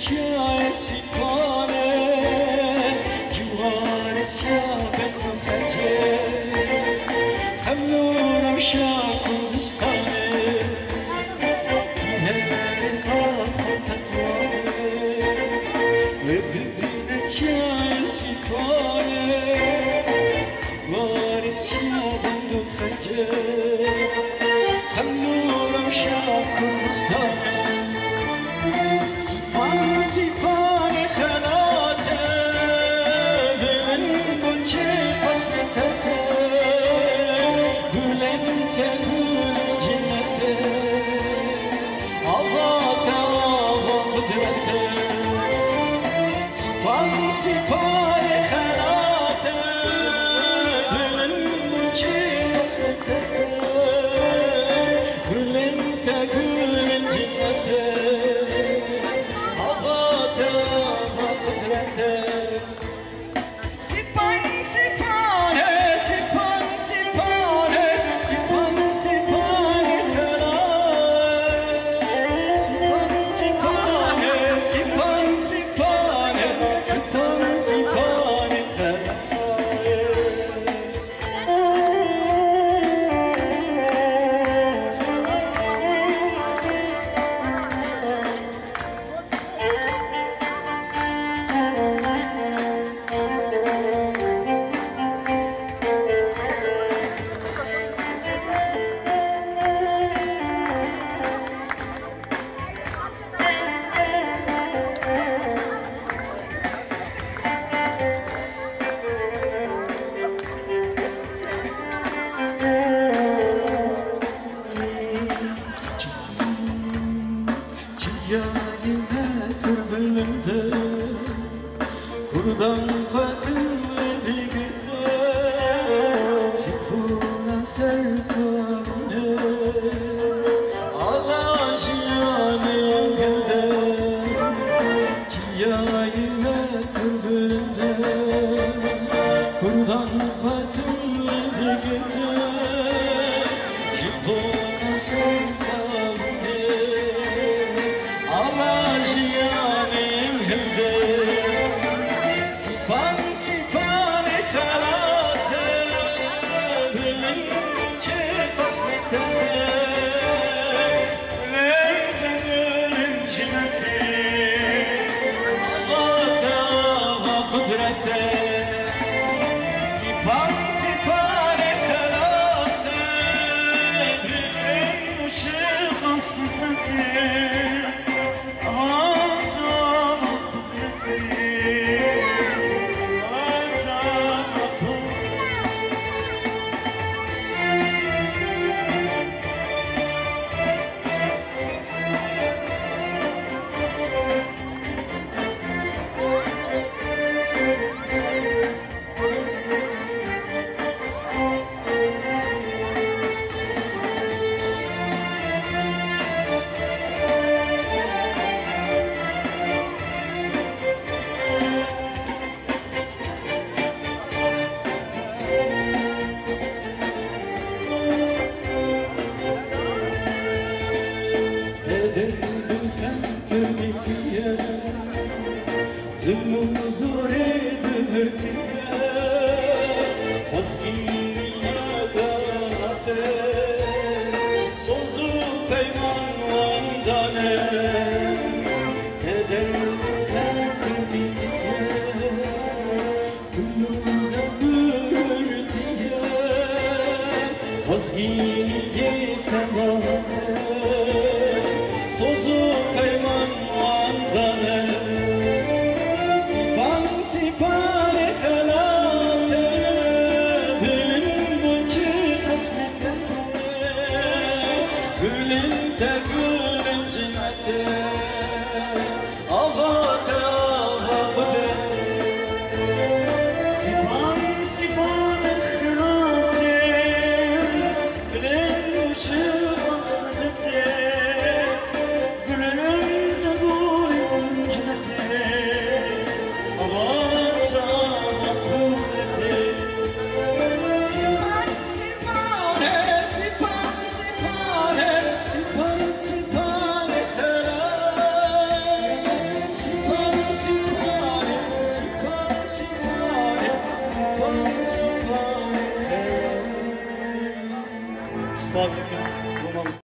جای سیپانه جوار سیاه بکن خجه هم نورم شاه کردستانه هر آخر تطوانه ببینه جای سیپانه جوار سیاه بکن خجه هم نورم شاه کردستانه سیپان خلاته دلن گلچه فصل تته گلن که گل جنته آبات آبا قدرته سیپان خلاته دلن گلچه فصل تته گلن که گل جنته Buradan Fatım'ı digite Jipuna serfane Allah jiyane yangılde Çiyayime türbülde Buradan Fatım'ı digite Jipuna serfane Allah jiyane yangılde سیپان خلاته بلن چه فصلته بلن تنگلن جنته آباته و قدرته سیپان خلاته بلن چه فصلته آباته و قدرته Zımmım zore dürtüye Hazgiriye dağate Sozu peyman vandane Eder her bitiye Gülüne bürtüye Hazgiriye dağate Sozu peyman vandane سیپان خلاته دلن بچه قسمته گلن تا گلن جنته آباته آبا قدرته سیپان خلاته دلن بچه قسمته سپاس دکم.